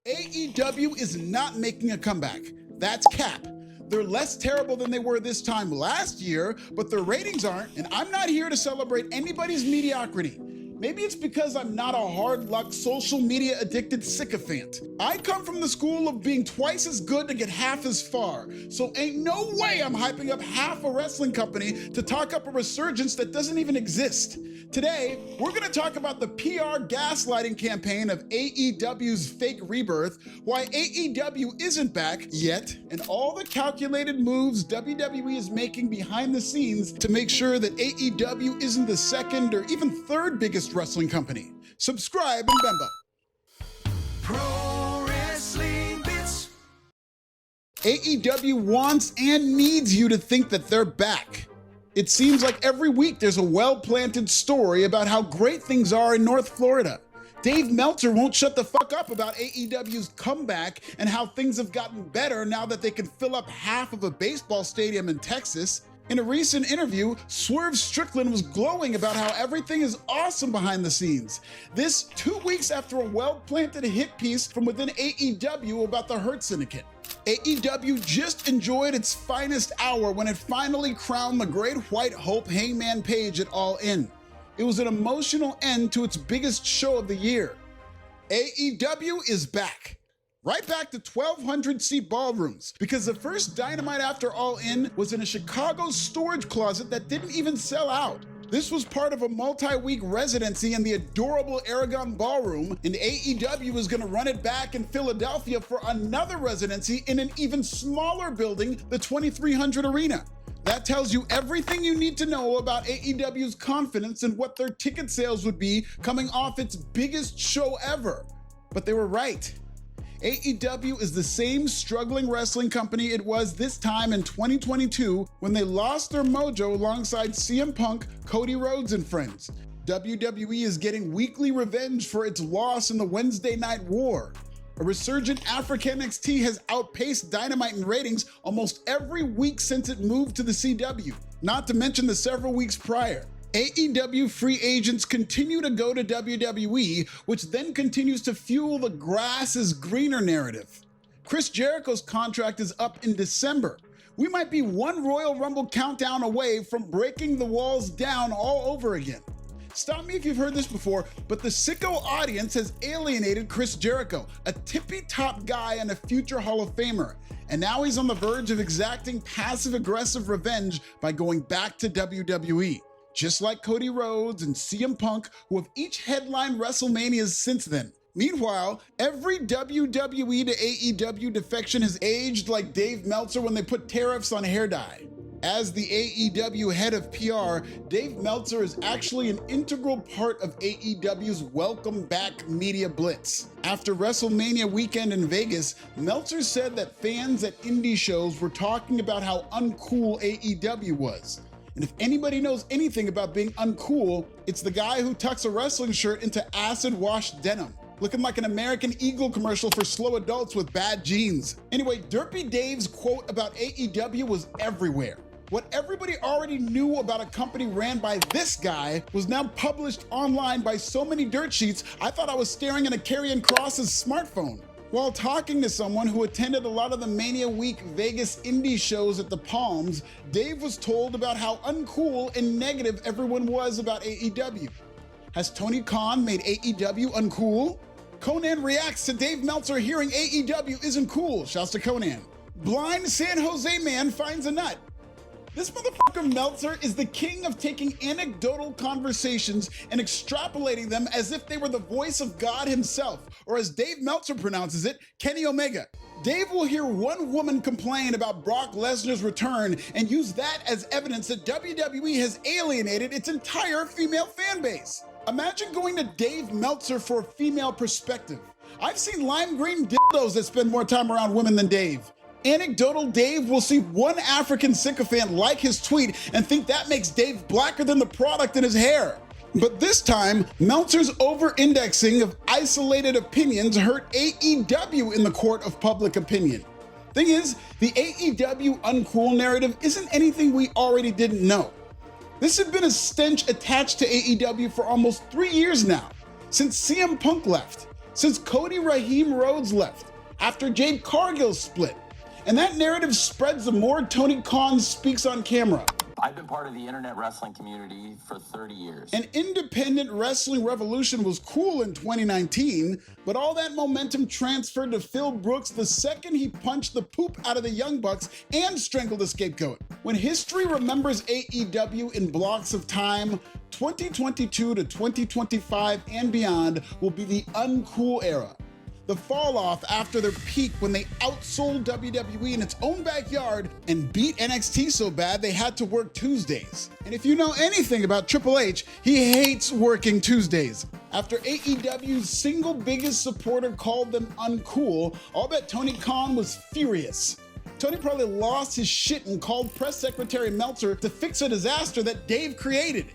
AEW is not making a comeback. That's cap. They're less terrible than they were this time last year, but their ratings aren't, and I'm not here to celebrate anybody's mediocrity. Maybe it's because I'm not a hard luck, social media addicted sycophant. I come from the school of being twice as good to get half as far, so ain't no way I'm hyping up half a wrestling company to talk up a resurgence that doesn't even exist. Today, we're gonna talk about the PR gaslighting campaign of AEW's fake Rebirth, why AEW isn't back yet, and all the calculated moves WWE is making behind the scenes to make sure that AEW isn't the second or even third biggest wrestling company. Subscribe and Bemba. Pro Wrestling Bits. AEW wants and needs you to think that they're back. It seems like every week there's a well-planted story about how great things are in North Florida. Dave Meltzer won't shut the fuck up about AEW's comeback and how things have gotten better now that they can fill up half of a baseball stadium in Texas. In a recent interview, Swerve Strickland was glowing about how everything is awesome behind the scenes. This 2 weeks after a well-planted hit piece from within AEW about the Hurt Syndicate. AEW just enjoyed its finest hour when it finally crowned the Great White Hope Hangman Page at All In. It was an emotional end to its biggest show of the year. AEW is back. Right back to 1,200-seat ballrooms, because the first Dynamite after All In was in a Chicago storage closet that didn't even sell out. This was part of a multi-week residency in the adorable Aragon Ballroom, and AEW is gonna run it back in Philadelphia for another residency in an even smaller building, the 2300 Arena. That tells you everything you need to know about AEW's confidence in what their ticket sales would be coming off its biggest show ever. But they were right. AEW is the same struggling wrestling company it was this time in 2022 when they lost their mojo alongside CM Punk, Cody Rhodes, and friends. WWE is getting weekly revenge for its loss in the Wednesday Night War. A resurgent African NXT has outpaced Dynamite in ratings almost every week since it moved to the CW, not to mention the several weeks prior. AEW free agents continue to go to WWE, which then continues to fuel the grass is greener narrative. Chris Jericho's contract is up in December. We might be one Royal Rumble countdown away from breaking the walls down all over again. Stop me if you've heard this before, but the sicko audience has alienated Chris Jericho, a tippy-top guy and a future Hall of Famer. And now he's on the verge of exacting passive-aggressive revenge by going back to WWE. Just like Cody Rhodes and CM Punk, who have each headlined WrestleManias since then. Meanwhile, every WWE to AEW defection has aged like Dave Meltzer when they put tariffs on hair dye. As the AEW head of PR, Dave Meltzer is actually an integral part of AEW's Welcome Back media blitz. After WrestleMania weekend in Vegas, Meltzer said that fans at indie shows were talking about how uncool AEW was. And if anybody knows anything about being uncool, it's the guy who tucks a wrestling shirt into acid-washed denim, looking like an American Eagle commercial for slow adults with bad genes. Anyway, Derpy Dave's quote about AEW was everywhere. What everybody already knew about a company ran by this guy was now published online by so many dirt sheets, I thought I was staring at a Karrion Kross's smartphone. While talking to someone who attended a lot of the Mania Week Vegas indie shows at the Palms, Dave was told about how uncool and negative everyone was about AEW. Has Tony Khan made AEW uncool? Conan reacts to Dave Meltzer hearing AEW isn't cool. Shouts to Conan. Blind San Jose man finds a nut. This motherfucker Meltzer is the king of taking anecdotal conversations and extrapolating them as if they were the voice of God himself, or as Dave Meltzer pronounces it, Kenny Omega. Dave will hear one woman complain about Brock Lesnar's return and use that as evidence that WWE has alienated its entire female fan base. Imagine going to Dave Meltzer for a female perspective. I've seen lime green dildos that spend more time around women than Dave. Anecdotal Dave will see one African sycophant like his tweet and think that makes Dave blacker than the product in his hair. But this time, Meltzer's over-indexing of isolated opinions hurt AEW in the court of public opinion. Thing is, the AEW Uncool narrative isn't anything we already didn't know. This had been a stench attached to AEW for almost 3 years now, since CM Punk left. since Cody Raheem Rhodes left, after Jade Cargill split. And that narrative spreads the more Tony Khan speaks on camera. I've been part of the internet wrestling community for 30 years. An independent wrestling revolution was cool in 2019, but all that momentum transferred to Phil Brooks the second he punched the poop out of the Young Bucks and strangled the scapegoat. When history remembers AEW in blocks of time, 2022 to 2025 and beyond will be the uncool era. The fall off after their peak when they outsold WWE in its own backyard and beat NXT so bad they had to work Tuesdays. And if you know anything about Triple H, he hates working Tuesdays. After AEW's single biggest supporter called them uncool, I'll bet Tony Khan was furious. Tony probably lost his shit and called press secretary Meltzer to fix a disaster that Dave created.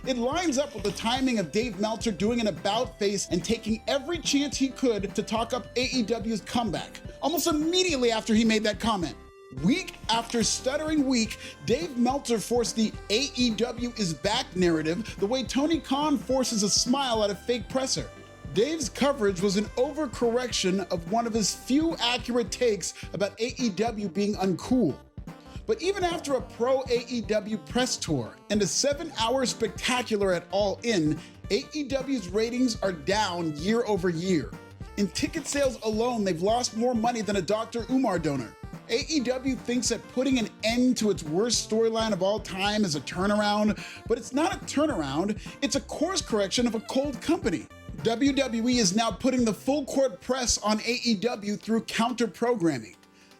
It lines up with the timing of Dave Meltzer doing an about face and taking every chance he could to talk up AEW's comeback, almost immediately after he made that comment. Week after stuttering week, Dave Meltzer forced the AEW is back narrative the way Tony Khan forces a smile at a fake presser. Dave's coverage was an overcorrection of one of his few accurate takes about AEW being uncool. But even after a pro AEW press tour and a 7-hour spectacular at All In, AEW's ratings are down year over year. In ticket sales alone, they've lost more money than a Dr. Umar donor. AEW thinks that putting an end to its worst storyline of all time is a turnaround, but it's not a turnaround, it's a course correction of a cold company. WWE is now putting the full court press on AEW through counter-programming.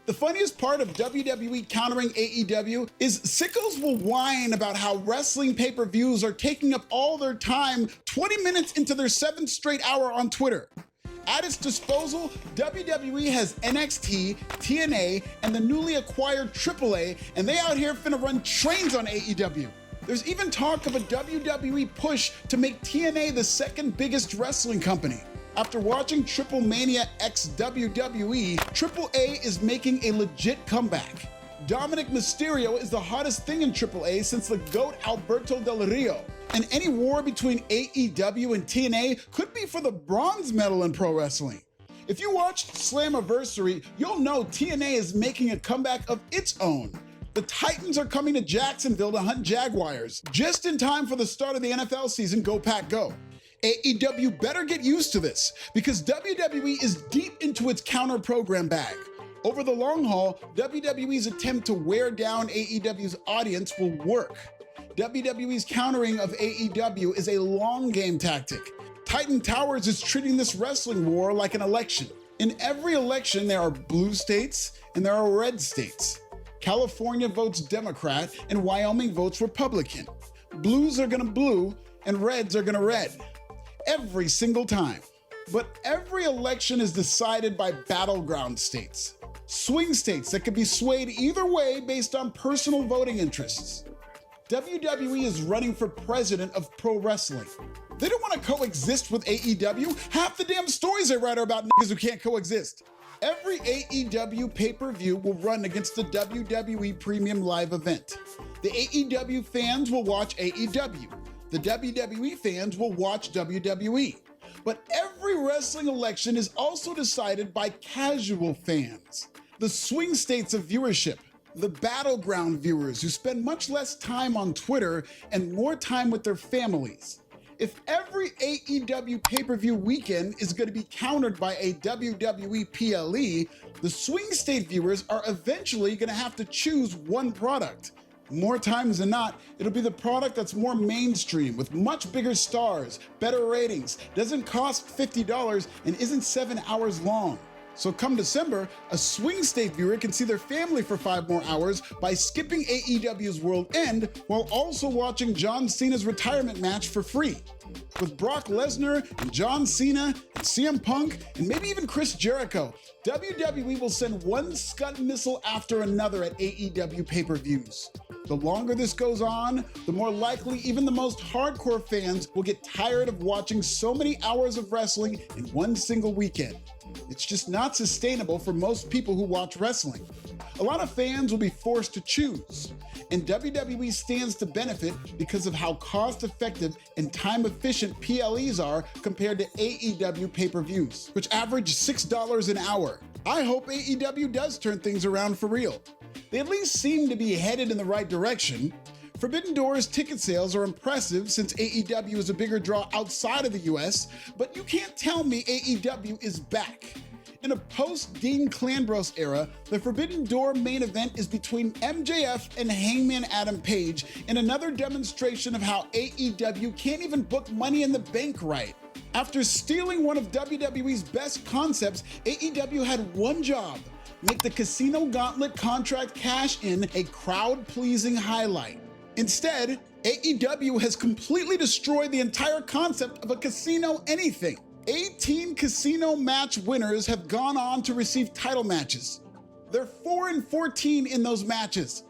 The funniest part of WWE countering AEW is sickos will whine about how wrestling pay-per-views are taking up all their time 20 minutes into their 7th straight hour on Twitter. At its disposal, WWE has NXT, TNA, and the newly acquired AAA, and they out here finna run trains on AEW. There's even talk of a WWE push to make TNA the second biggest wrestling company. After watching Triple Mania X WWE, AAA is making a legit comeback. Dominic Mysterio is the hottest thing in AAA since the GOAT Alberto Del Rio. And any war between AEW and TNA could be for the bronze medal in pro wrestling. If you watched Slammiversary, you'll know TNA is making a comeback of its own. The Titans are coming to Jacksonville to hunt Jaguars, just in time for the start of the NFL season. Go Pack Go. AEW better get used to this, because WWE is deep into its counter-program bag. Over the long haul, WWE's attempt to wear down AEW's audience will work. WWE's countering of AEW is a long-game tactic. Titan Towers is treating this wrestling war like an election. In every election, there are blue states and there are red states. California votes Democrat and Wyoming votes Republican. Blues are gonna blue and reds are gonna red. Every single time. But every election is decided by battleground states. Swing states that could be swayed either way based on personal voting interests. WWE is running for president of pro wrestling. They don't want to coexist with AEW. Half the damn stories they write are about niggas who can't coexist. Every AEW pay-per-view will run against the WWE Premium Live event. The AEW fans will watch AEW. The WWE fans will watch WWE. But every wrestling election is also decided by casual fans, the swing states of viewership, the battleground viewers who spend much less time on Twitter and more time with their families. If every AEW pay-per-view weekend is going to be countered by a WWE PLE, the swing state viewers are eventually going to have to choose one product. More times than not, it'll be the product that's more mainstream, with much bigger stars, better ratings, doesn't cost $50, and isn't 7 hours long. So come December, a swing state viewer can see their family for 5 more hours by skipping AEW's World End while also watching John Cena's retirement match for free. With Brock Lesnar and John Cena and CM Punk and maybe even Chris Jericho, WWE will send one Scud missile after another at AEW pay-per-views. The longer this goes on, the more likely even the most hardcore fans will get tired of watching so many hours of wrestling in one single weekend. It's just not sustainable for most people who watch wrestling. A lot of fans will be forced to choose. and WWE stands to benefit because of how cost-effective and time-efficient PLEs are compared to AEW pay-per-views, which average $6 an hour. I hope AEW does turn things around for real. They at least seem to be headed in the right direction. Forbidden Door's ticket sales are impressive since AEW is a bigger draw outside of the US, but you can't tell me AEW is back. In a post-Dean Clanbrose era, the Forbidden Door main event is between MJF and Hangman Adam Page, in another demonstration of how AEW can't even book Money in the Bank right. After stealing one of WWE's best concepts, AEW had one job: make the Casino Gauntlet contract cash-in a crowd-pleasing highlight. Instead, AEW has completely destroyed the entire concept of a casino anything. 18 casino match winners have gone on to receive title matches. They're 4-14 in those matches.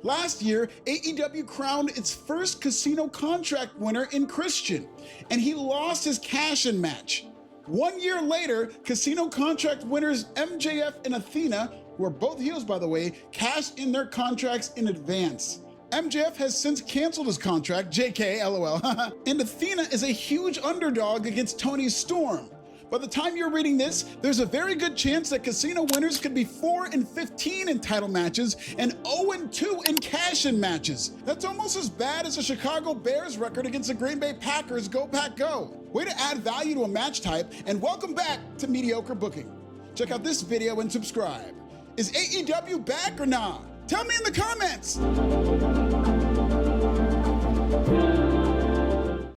Last year, AEW crowned its first casino contract winner in Christian, and he lost his cash-in match. 1 year later, casino contract winners MJF and Athena, who are both heels by the way, cashed in their contracts in advance. MJF has since canceled his contract, JK, LOL, and Athena is a huge underdog against Toni Storm. By the time you're reading this, there's a very good chance that casino winners could be 4-15 in title matches and 0-2 in cash-in matches. That's almost as bad as the Chicago Bears record against the Green Bay Packers. Go Pack Go! Way to add value to a match type, and welcome back to Mediocre Booking. Check out this video and subscribe. Is AEW back or nah? Tell me in the comments!